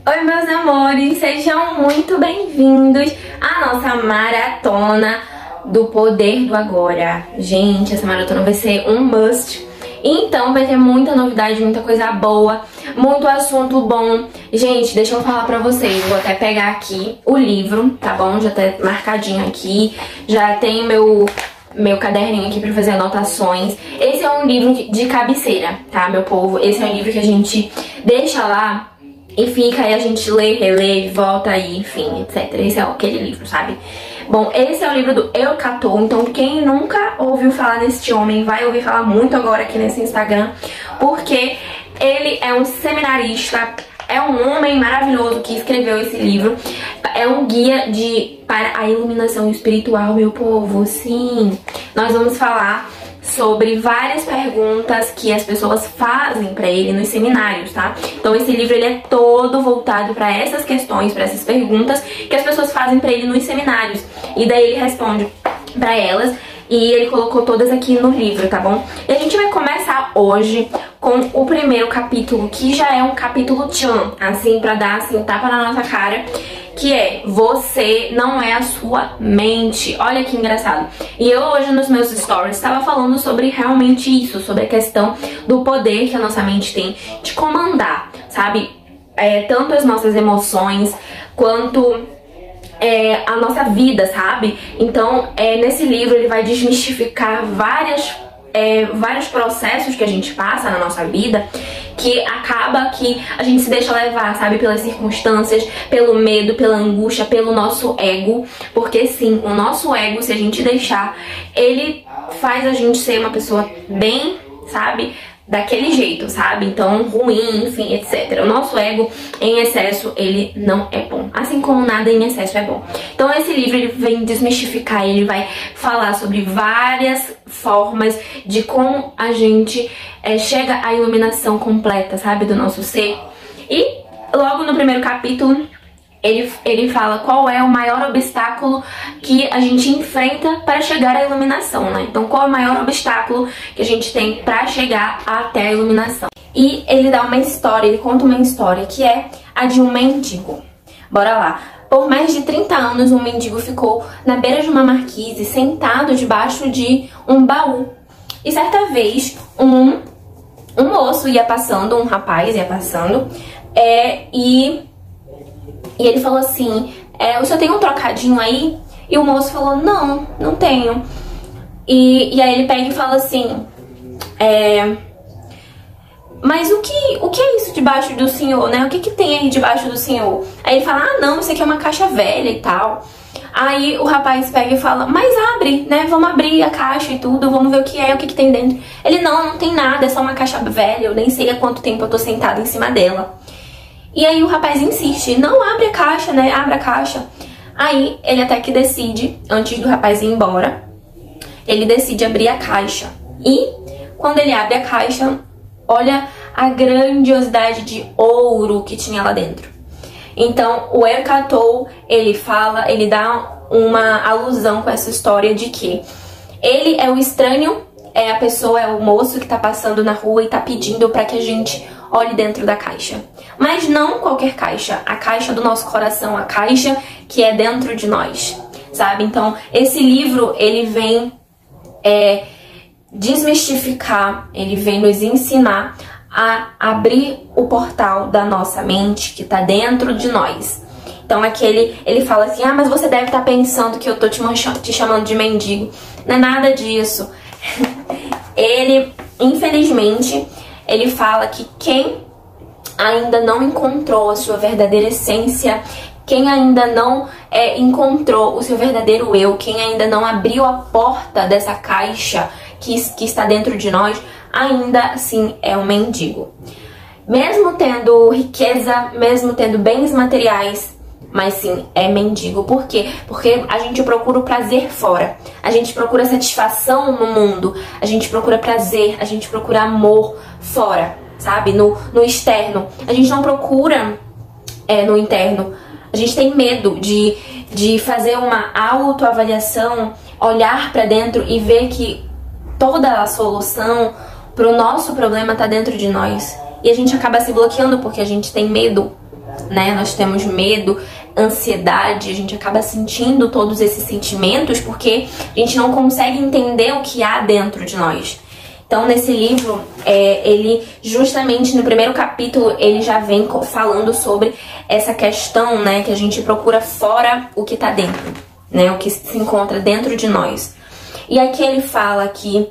Oi, meus amores, sejam muito bem-vindos à nossa maratona do Poder do Agora. Gente, essa maratona vai ser um must. Então vai ter muita novidade, muita coisa boa, muito assunto bom. Gente, deixa eu falar pra vocês, vou até pegar aqui o livro, tá bom? Já tá marcadinho aqui, já tem meu caderninho aqui pra fazer anotações. Esse é um livro de cabeceira, tá, meu povo? Esse é um livro que a gente deixa lá e fica, aí a gente lê, relê, volta aí, enfim, etc. Esse é aquele livro, sabe? Bom, esse é o livro do Eucatou, então quem nunca ouviu falar deste homem vai ouvir falar muito agora aqui nesse Instagram, porque ele é um seminarista, é um homem maravilhoso que escreveu esse livro, é um guia para a iluminação espiritual, meu povo. Sim, nós vamos falar sobre várias perguntas que as pessoas fazem pra ele nos seminários, tá? Então esse livro ele é todo voltado pra essas questões, pra essas perguntas que as pessoas fazem pra ele nos seminários. E daí ele responde pra elas e ele colocou todas aqui no livro, tá bom? E a gente vai começar hoje com o primeiro capítulo, que já é um capítulo tchan, assim, pra dar assim, um tapa na nossa cara, que é: você não é a sua mente. Olha que engraçado. E eu hoje nos meus stories estava falando sobre realmente isso, sobre a questão do poder que a nossa mente tem de comandar, sabe? Tanto as nossas emoções quanto a nossa vida, sabe? Então, nesse livro ele vai desmistificar vários processos que a gente passa na nossa vida, que acaba que a gente se deixa levar, sabe, pelas circunstâncias, pelo medo, pela angústia, pelo nosso ego. Porque sim, o nosso ego, se a gente deixar, ele faz a gente ser uma pessoa bem, sabe, daquele jeito, sabe? Então, ruim, enfim, etc. O nosso ego em excesso, ele não é bom. Assim como nada em excesso é bom. Então, esse livro, ele vem desmistificar, ele vai falar sobre várias formas de como a gente chega à iluminação completa, sabe? Do nosso ser. E logo no primeiro capítulo, ele fala qual é o maior obstáculo que a gente enfrenta para chegar à iluminação, né? Então, qual é o maior obstáculo que a gente tem para chegar até a iluminação? E ele dá uma história, ele conta uma história que é a de um mendigo. Bora lá. Por mais de 30 anos, um mendigo ficou na beira de uma marquise, sentado debaixo de um baú. E certa vez, um moço ia passando, um rapaz ia passando, e ele falou assim: o senhor tem um trocadinho aí? E o moço falou: não tenho. E aí ele pega e fala assim: mas o que é isso debaixo do senhor, né? O que tem aí debaixo do senhor? Aí ele fala: não, isso aqui é uma caixa velha e tal. Aí o rapaz pega e fala: mas abre, né? Vamos abrir a caixa e tudo, vamos ver o que tem dentro. Ele: não tem nada, é só uma caixa velha, eu nem sei há quanto tempo eu tô sentado em cima dela. E aí o rapaz insiste: não, abre a caixa, né? Abre a caixa. Aí ele até que decide, antes do rapaz ir embora, ele decide abrir a caixa. E quando ele abre a caixa, olha a grandiosidade de ouro que tinha lá dentro. Então o Eucatou, ele dá uma alusão com essa história de que ele é o estranho, a pessoa, é o moço que tá passando na rua e tá pedindo pra que a gente olhe dentro da caixa. Mas não qualquer caixa, a caixa do nosso coração, a caixa que é dentro de nós, sabe? Então, esse livro, ele vem desmistificar, ele vem nos ensinar a abrir o portal da nossa mente que tá dentro de nós. Então, aqui ele fala assim: mas você deve estar pensando que eu tô te chamando de mendigo. Não é nada disso. Ele, infelizmente, ele fala que quem ainda não encontrou a sua verdadeira essência, quem ainda não encontrou o seu verdadeiro eu, quem ainda não abriu a porta dessa caixa que está dentro de nós, ainda assim é um mendigo. Mesmo tendo riqueza, mesmo tendo bens materiais, mas sim, é mendigo. Por quê? Porque a gente procura o prazer fora. A gente procura satisfação no mundo. A gente procura prazer, a gente procura amor fora, sabe? No externo. A gente não procura no interno. A gente tem medo de fazer uma autoavaliação, olhar pra dentro e ver que toda a solução pro nosso problema tá dentro de nós. E a gente acaba se bloqueando porque a gente tem medo né? Nós temos medo, ansiedade, a gente acaba sentindo todos esses sentimentos porque a gente não consegue entender o que há dentro de nós. Então, nesse livro, ele justamente no primeiro capítulo, ele já vem falando sobre essa questão, né, que a gente procura fora o que tá dentro, né, o que se encontra dentro de nós. E aqui ele fala que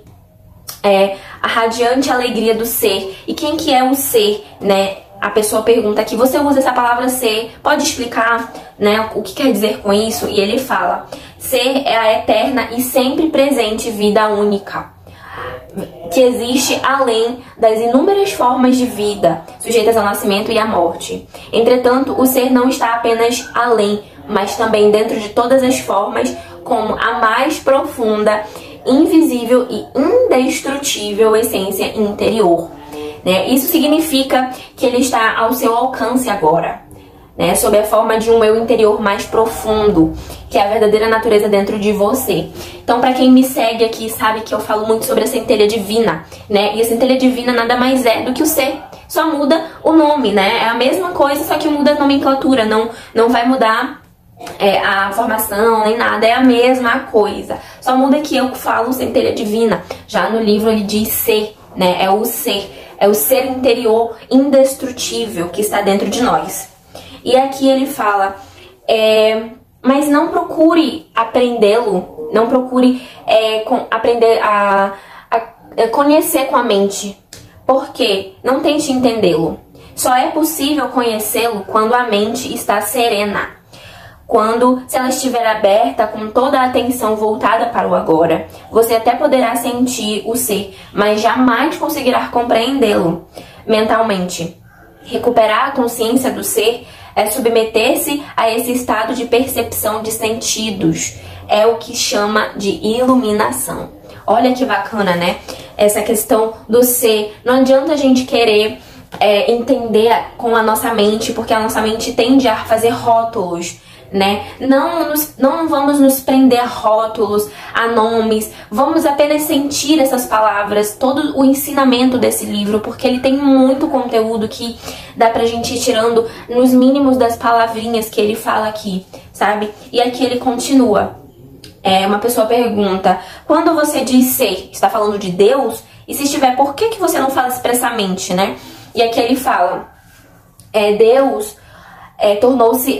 a radiante alegria do ser. E quem que é o ser, né? A pessoa pergunta aqui, você usa essa palavra ser, pode explicar, né, o que quer dizer com isso? E ele fala, ser é a eterna e sempre presente vida única, que existe além das inúmeras formas de vida, sujeitas ao nascimento e à morte. Entretanto, o ser não está apenas além, mas também dentro de todas as formas, como a mais profunda, invisível e indestrutível essência interior. Né? Isso significa que ele está ao seu alcance agora, né? Sob a forma de um eu interior mais profundo, que é a verdadeira natureza dentro de você. Então, para quem me segue aqui, sabe que eu falo muito sobre a centelha divina, né? E a centelha divina nada mais é do que o ser. Só muda o nome, né? É a mesma coisa, só que muda a nomenclatura, não vai mudar a formação, nem nada, é a mesma coisa. Só muda que eu falo centelha divina. Já no livro ele diz ser, né? É o ser interior indestrutível que está dentro de nós. E aqui ele fala, mas não procure aprendê-lo, não procure aprender a conhecer com a mente, porque não tente entendê-lo. Só é possível conhecê-lo quando a mente está serena, se ela estiver aberta com toda a atenção voltada para o agora. Você até poderá sentir o ser, mas jamais conseguirá compreendê-lo mentalmente. Recuperar a consciência do ser é submeter-se a esse estado de percepção de sentidos. É o que chama de iluminação. Olha que bacana, né? Essa questão do ser. Não adianta a gente querer entender com a nossa mente, porque a nossa mente tende a fazer rótulos, né? Não vamos nos prender a rótulos, a nomes, vamos apenas sentir essas palavras, todo o ensinamento desse livro, porque ele tem muito conteúdo que dá pra gente ir tirando nos mínimos das palavrinhas que ele fala aqui, sabe? E aqui ele continua. Uma pessoa pergunta, quando você diz ser, está falando de Deus? E se estiver, por que você não fala expressamente, né? E aqui ele fala, Deus...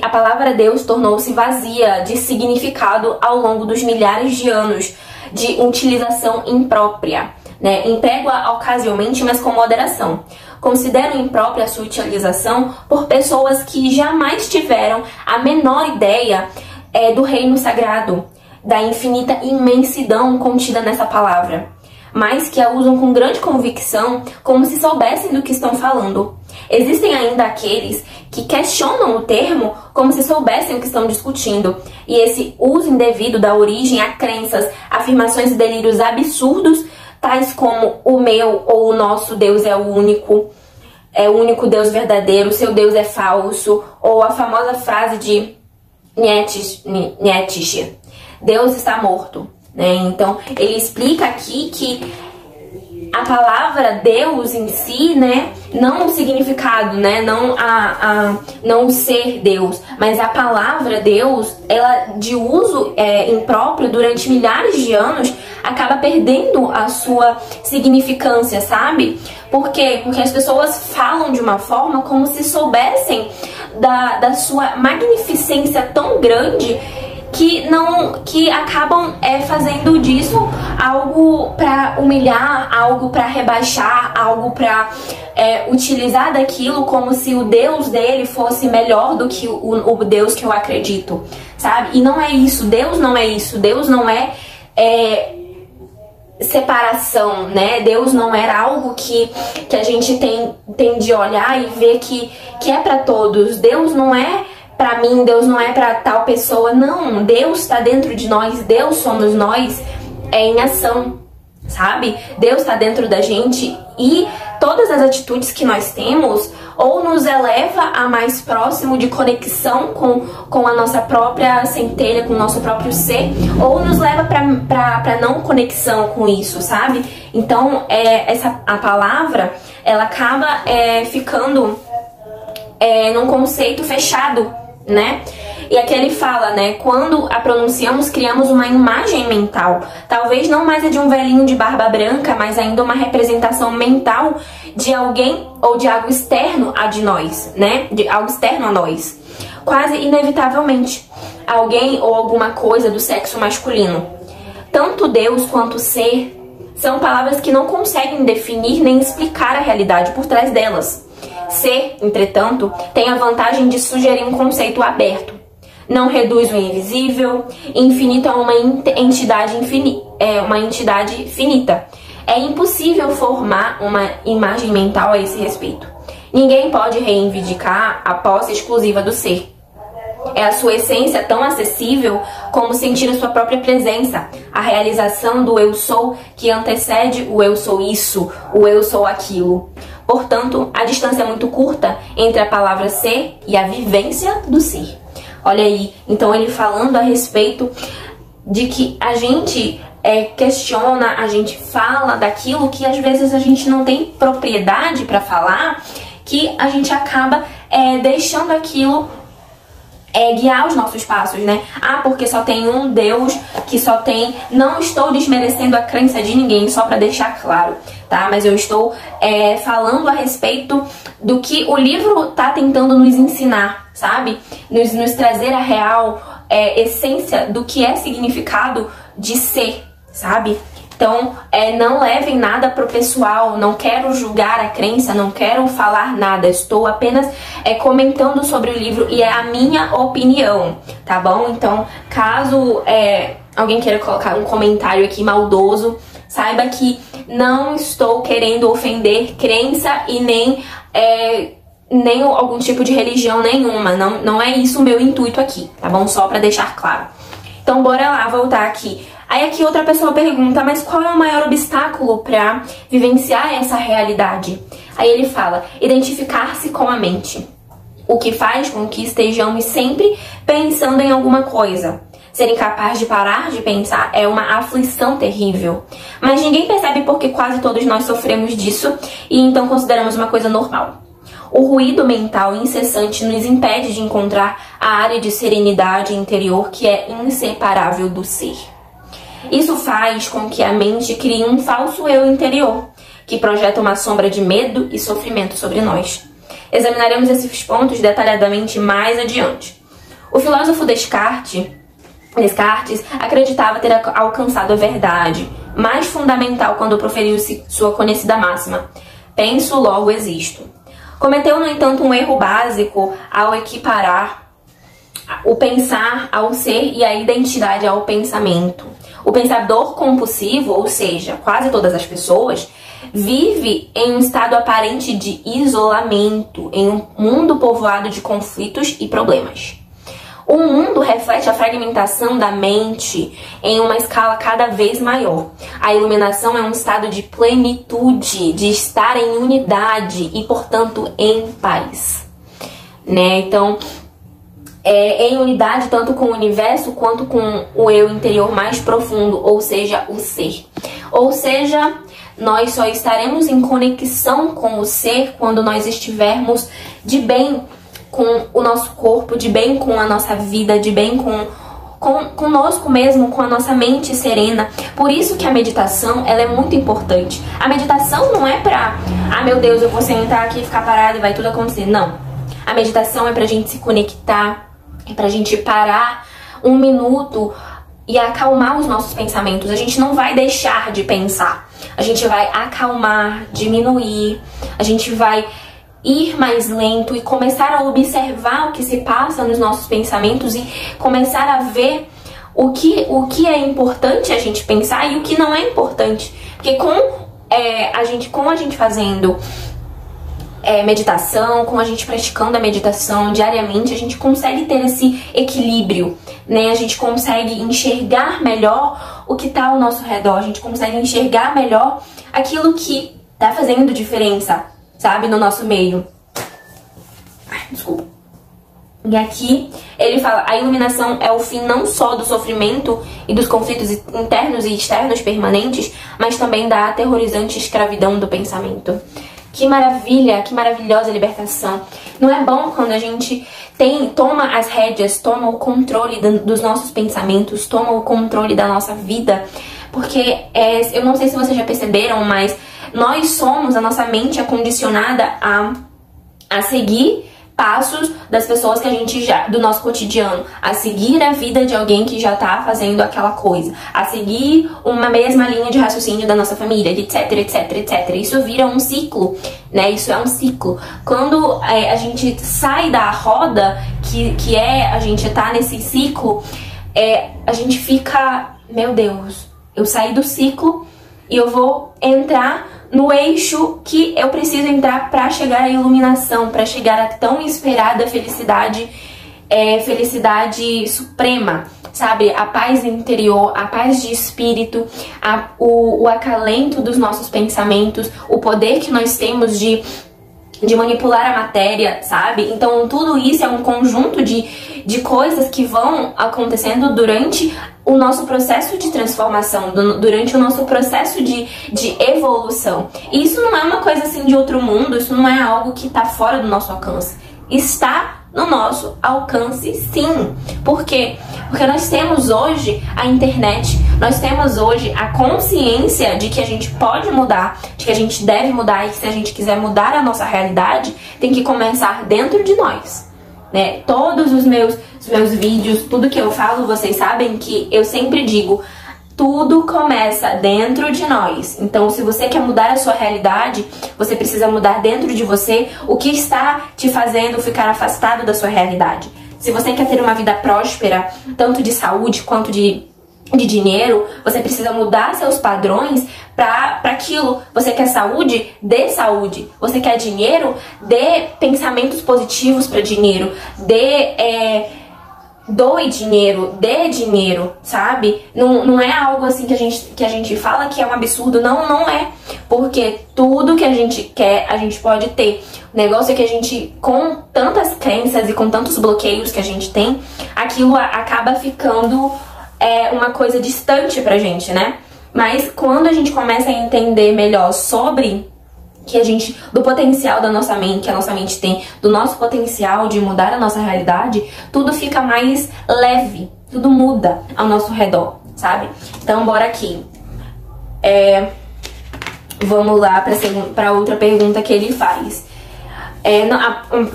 a palavra Deus tornou-se vazia de significado ao longo dos milhares de anos de utilização imprópria, né? Emprego-a ocasionalmente, mas com moderação. Considero imprópria a sua utilização por pessoas que jamais tiveram a menor ideia do reino sagrado, da infinita imensidão contida nessa palavra, mas que a usam com grande convicção, como se soubessem do que estão falando. Existem ainda aqueles que questionam o termo como se soubessem o que estão discutindo, e esse uso indevido dá origem a crenças, afirmações e delírios absurdos, tais como o meu ou o nosso Deus é o único Deus verdadeiro, seu Deus é falso, ou a famosa frase de Nietzsche, Deus está morto, né? Então ele explica aqui que a palavra Deus em si, né, não o significado, né, não o ser Deus, mas a palavra Deus, ela de uso impróprio durante milhares de anos, acaba perdendo a sua significância, sabe? Por quê? Porque as pessoas falam de uma forma como se soubessem da sua magnificência tão grande, que acabam fazendo disso algo para humilhar, algo para rebaixar, algo para utilizar daquilo como se o Deus dele fosse melhor do que o Deus que eu acredito, sabe? E não é isso, Deus não é isso, Deus não é separação, né? Deus não era algo que a gente tem de olhar e ver que é para todos. Deus não é pra mim, Deus não é pra tal pessoa, não. Deus está dentro de nós, Deus somos nós em ação, sabe? Deus está dentro da gente e todas as atitudes que nós temos ou nos eleva a mais próximo de conexão com a nossa própria centelha, com o nosso próprio ser, ou nos leva pra não conexão com isso, sabe? Então, a palavra, ela acaba ficando num conceito fechado, né? E aqui ele fala, né, quando a pronunciamos, criamos uma imagem mental. Talvez não mais a de um velhinho de barba branca, mas ainda uma representação mental de alguém ou de algo externo a de nós, né? De algo externo a nós. Quase inevitavelmente, alguém ou alguma coisa do sexo masculino. Tanto Deus quanto ser são palavras que não conseguem definir nem explicar a realidade por trás delas. Ser, entretanto, tem a vantagem de sugerir um conceito aberto. Não reduz o invisível, infinito a uma entidade finita. É impossível formar uma imagem mental a esse respeito. Ninguém pode reivindicar a posse exclusiva do ser. É a sua essência tão acessível como sentir a sua própria presença, a realização do eu sou que antecede o eu sou isso, o eu sou aquilo. Portanto, a distância é muito curta entre a palavra ser e a vivência do ser. Olha aí, então ele falando a respeito de que a gente questiona, a gente fala daquilo que às vezes a gente não tem propriedade para falar, que a gente acaba deixando aquilo guiar os nossos passos, né? Ah, porque só tem um Deus, que só tem... Não estou desmerecendo a crença de ninguém, só para deixar claro, tá? Mas eu estou falando a respeito do que o livro tá tentando nos ensinar, sabe? Nos trazer a real essência do que é significado de ser, sabe? Então, não levem nada pro pessoal, não quero julgar a crença, não quero falar nada, estou apenas comentando sobre o livro e é a minha opinião, tá bom? Então, caso alguém queira colocar um comentário aqui maldoso, saiba que não estou querendo ofender crença e nem algum tipo de religião nenhuma, não é isso o meu intuito aqui, tá bom? Só pra deixar claro. Então, bora lá, voltar aqui. Aí aqui outra pessoa pergunta, mas qual é o maior obstáculo para vivenciar essa realidade? Aí ele fala, identificar-se com a mente. O que faz com que estejamos sempre pensando em alguma coisa. Ser incapaz de parar de pensar é uma aflição terrível. Mas ninguém percebe porque quase todos nós sofremos disso e então consideramos uma coisa normal. O ruído mental incessante nos impede de encontrar a área de serenidade interior que é inseparável do ser. Isso faz com que a mente crie um falso eu interior, que projeta uma sombra de medo e sofrimento sobre nós. Examinaremos esses pontos detalhadamente mais adiante. O filósofo Descartes acreditava ter alcançado a verdade mais fundamental quando proferiu-se sua conhecida máxima: penso, logo existo. Cometeu, no entanto, um erro básico ao equiparar o pensar ao ser e a identidade ao pensamento. O pensador compulsivo, ou seja, quase todas as pessoas, vive em um estado aparente de isolamento, em um mundo povoado de conflitos e problemas. O mundo reflete a fragmentação da mente em uma escala cada vez maior. A iluminação é um estado de plenitude, de estar em unidade e, portanto, em paz. Né? Então, em unidade tanto com o universo quanto com o eu interior mais profundo, ou seja, o ser. Ou seja, nós só estaremos em conexão com o ser quando nós estivermos de bem com o nosso corpo, de bem com a nossa vida, de bem conosco mesmo, com a nossa mente serena. Por isso que a meditação, ela é muito importante. A meditação não é pra, meu Deus, eu vou sentar aqui e ficar parado e vai tudo acontecer. Não. A meditação é pra gente se conectar, é pra gente parar um minuto e acalmar os nossos pensamentos. A gente não vai deixar de pensar. A gente vai acalmar, diminuir, a gente vai ir mais lento e começar a observar o que se passa nos nossos pensamentos e começar a ver o que é importante a gente pensar e o que não é importante. Porque com a gente fazendo meditação, com a gente praticando a meditação diariamente, a gente consegue ter esse equilíbrio, né? A gente consegue enxergar melhor o que está ao nosso redor, a gente consegue enxergar melhor aquilo que tá fazendo diferença, sabe, no nosso meio. Desculpa. E aqui ele fala, a iluminação é o fim não só do sofrimento e dos conflitos internos e externos permanentes, mas também da aterrorizante escravidão do pensamento. Que maravilha, que maravilhosa libertação. Não é bom quando a gente toma as rédeas, toma o controle dos nossos pensamentos, toma o controle da nossa vida? Porque eu não sei se vocês já perceberam, mas a nossa mente é condicionada a seguir passos das pessoas que a gente do nosso cotidiano, a seguir a vida de alguém que já tá fazendo aquela coisa, a seguir uma mesma linha de raciocínio da nossa família, etc, etc, etc. Isso vira um ciclo, né? Isso é um ciclo. Quando a gente sai da roda, que a gente tá nesse ciclo, a gente fica, meu Deus, eu saí do ciclo e eu vou entrar no eixo que eu preciso entrar para chegar à iluminação, para chegar à tão esperada felicidade, felicidade suprema, sabe? A paz interior, a paz de espírito, o acalento dos nossos pensamentos, o poder que nós temos de manipular a matéria, sabe? Então tudo isso é um conjunto de coisas que vão acontecendo durante o nosso processo de transformação, durante o nosso processo de evolução. E isso não é uma coisa assim de outro mundo, isso não é algo que está fora do nosso alcance. Está no nosso alcance, sim. Por quê? Porque nós temos hoje a internet, nós temos hoje a consciência de que a gente pode mudar, de que a gente deve mudar, e que se a gente quiser mudar a nossa realidade, tem que começar dentro de nós, né? Todos os meus vídeos, tudo que eu falo, vocês sabem que eu sempre digo, tudo começa dentro de nós. Então, se você quer mudar a sua realidade, você precisa mudar dentro de você o que está te fazendo ficar afastado da sua realidade. Se você quer ter uma vida próspera, tanto de saúde quanto de dinheiro, você precisa mudar seus padrões para aquilo. Você quer saúde? Dê saúde. Você quer dinheiro? Dê pensamentos positivos para dinheiro. Doe dinheiro, dê dinheiro, sabe? Não é algo assim que a gente fala que é um absurdo. Não é. Porque tudo que a gente quer, a gente pode ter. O negócio é que a gente, com tantas crenças e com tantos bloqueios que a gente tem, aquilo acaba ficando uma coisa distante pra gente, né? Mas quando a gente começa a entender melhor sobre do potencial da nossa mente, que a nossa mente tem, do nosso potencial de mudar a nossa realidade, tudo fica mais leve, tudo muda ao nosso redor, sabe? Então, bora aqui. Vamos lá pra outra pergunta que ele faz.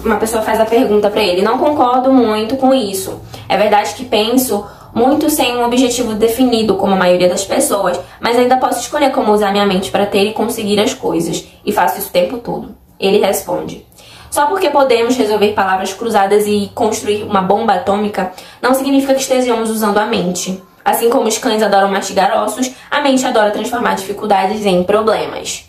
Uma pessoa faz a pergunta pra ele: não concordo muito com isso. É verdade que penso muito sem um objetivo definido, como a maioria das pessoas, mas ainda posso escolher como usar minha mente para ter e conseguir as coisas, e faço isso o tempo todo. Ele responde: só porque podemos resolver palavras cruzadas e construir uma bomba atômica, não significa que estejamos usando a mente. Assim como os cães adoram mastigar ossos, a mente adora transformar dificuldades em problemas.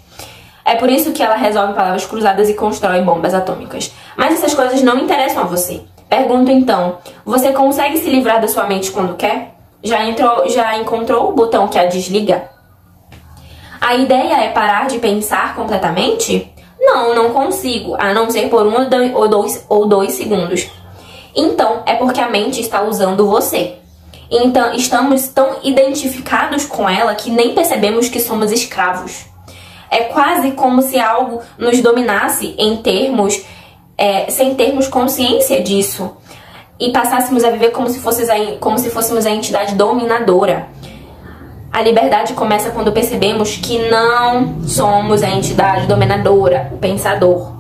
É por isso que ela resolve palavras cruzadas e constrói bombas atômicas. Mas essas coisas não interessam a você. Pergunto então, você consegue se livrar da sua mente quando quer? Já encontrou o botão que a desliga? A ideia é parar de pensar completamente? Não consigo, a não ser por 1 ou 2 segundos. Então, é porque a mente está usando você. Então, estamos tão identificados com ela que nem percebemos que somos escravos. É quase como se algo nos dominasse sem termos consciência disso, e passássemos a viver como se fôssemos a entidade dominadora. A liberdade começa quando percebemos que não somos a entidade dominadora, o pensador.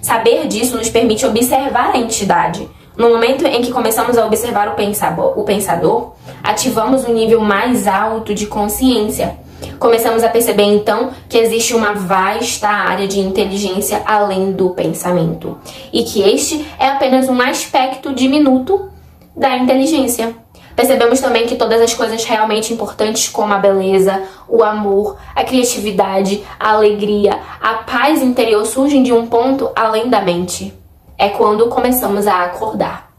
Saber disso nos permite observar a entidade. No momento em que começamos a observar o pensador, ativamos um nível mais alto de consciência. Começamos a perceber então que existe uma vasta área de inteligência além do pensamento, e que este é apenas um aspecto diminuto da inteligência. Percebemos também que todas as coisas realmente importantes, como a beleza, o amor, a criatividade, a alegria, a paz interior, surgem de um ponto além da mente. É quando começamos a acordar.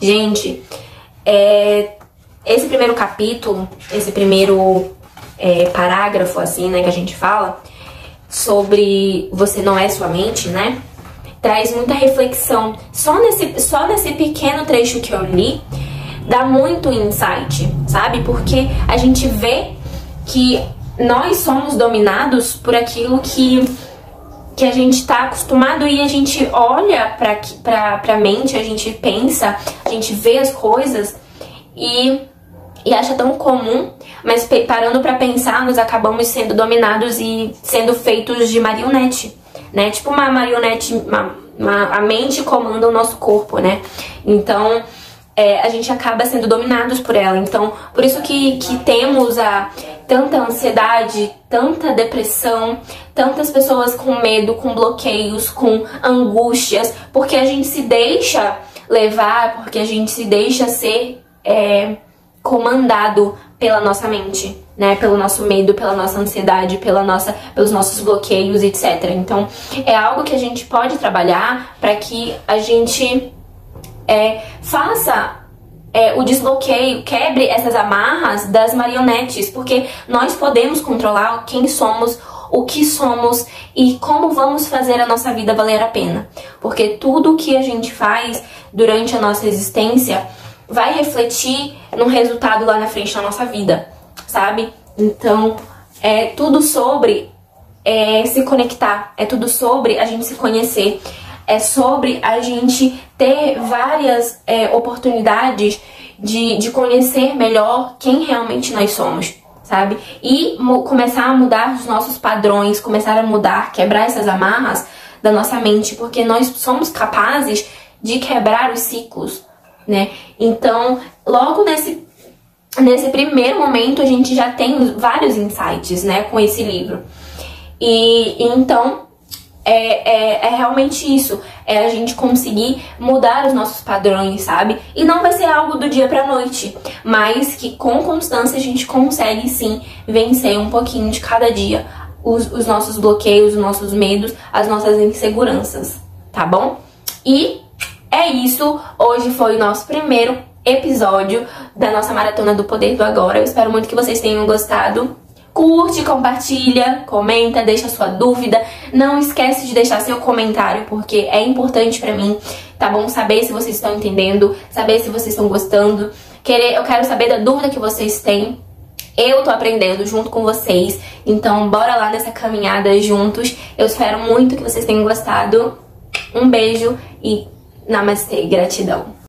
Gente, esse primeiro capítulo, esse primeiro parágrafo, assim, né, que a gente fala sobre você não é sua mente, né, traz muita reflexão. Só nesse pequeno trecho que eu li, dá muito insight, sabe? Porque a gente vê que nós somos dominados por aquilo que que a gente tá acostumado e a gente olha pra mente, a gente pensa, a gente vê as coisas e acha tão comum, mas parando pra pensar, nós acabamos sendo dominados e sendo feitos de marionete, né? Tipo uma marionete, a mente comanda o nosso corpo, né? Então, a gente acaba sendo dominados por ela. Então, por isso que temos tanta ansiedade, tanta depressão, tantas pessoas com medo, com bloqueios, com angústias, porque a gente se deixa levar, porque a gente se deixa ser comandado pela nossa mente, né? Pelo nosso medo, pela nossa ansiedade, pelos nossos bloqueios, etc. Então, é algo que a gente pode trabalhar para que a gente faça o desbloqueio, quebre essas amarras das marionetes, porque nós podemos controlar quem somos, o que somos e como vamos fazer a nossa vida valer a pena. Porque tudo que a gente faz durante a nossa existência vai refletir no resultado lá na frente da nossa vida, sabe? Então, é tudo sobre se conectar, é tudo sobre a gente se conhecer, é sobre a gente ter várias oportunidades de conhecer melhor quem realmente nós somos, sabe? E começar a mudar os nossos padrões, começar a mudar, quebrar essas amarras da nossa mente, porque nós somos capazes de quebrar os ciclos, né? Então, logo nesse primeiro momento, a gente já tem vários insights, né, com esse livro. E então, é realmente isso, a gente conseguir mudar os nossos padrões, sabe? E não vai ser algo do dia pra noite, mas que com constância a gente consegue sim vencer um pouquinho de cada dia os nossos bloqueios, os nossos medos, as nossas inseguranças, tá bom? E é isso, hoje foi o nosso primeiro episódio da nossa Maratona do Poder do Agora. Eu espero muito que vocês tenham gostado. Curte, compartilha, comenta, deixa sua dúvida. Não esquece de deixar seu comentário, porque é importante pra mim, tá bom? Saber se vocês estão entendendo, saber se vocês estão gostando. Eu quero saber da dúvida que vocês têm. Eu tô aprendendo junto com vocês, então bora lá nessa caminhada juntos. Eu espero muito que vocês tenham gostado. Um beijo e namastê, gratidão.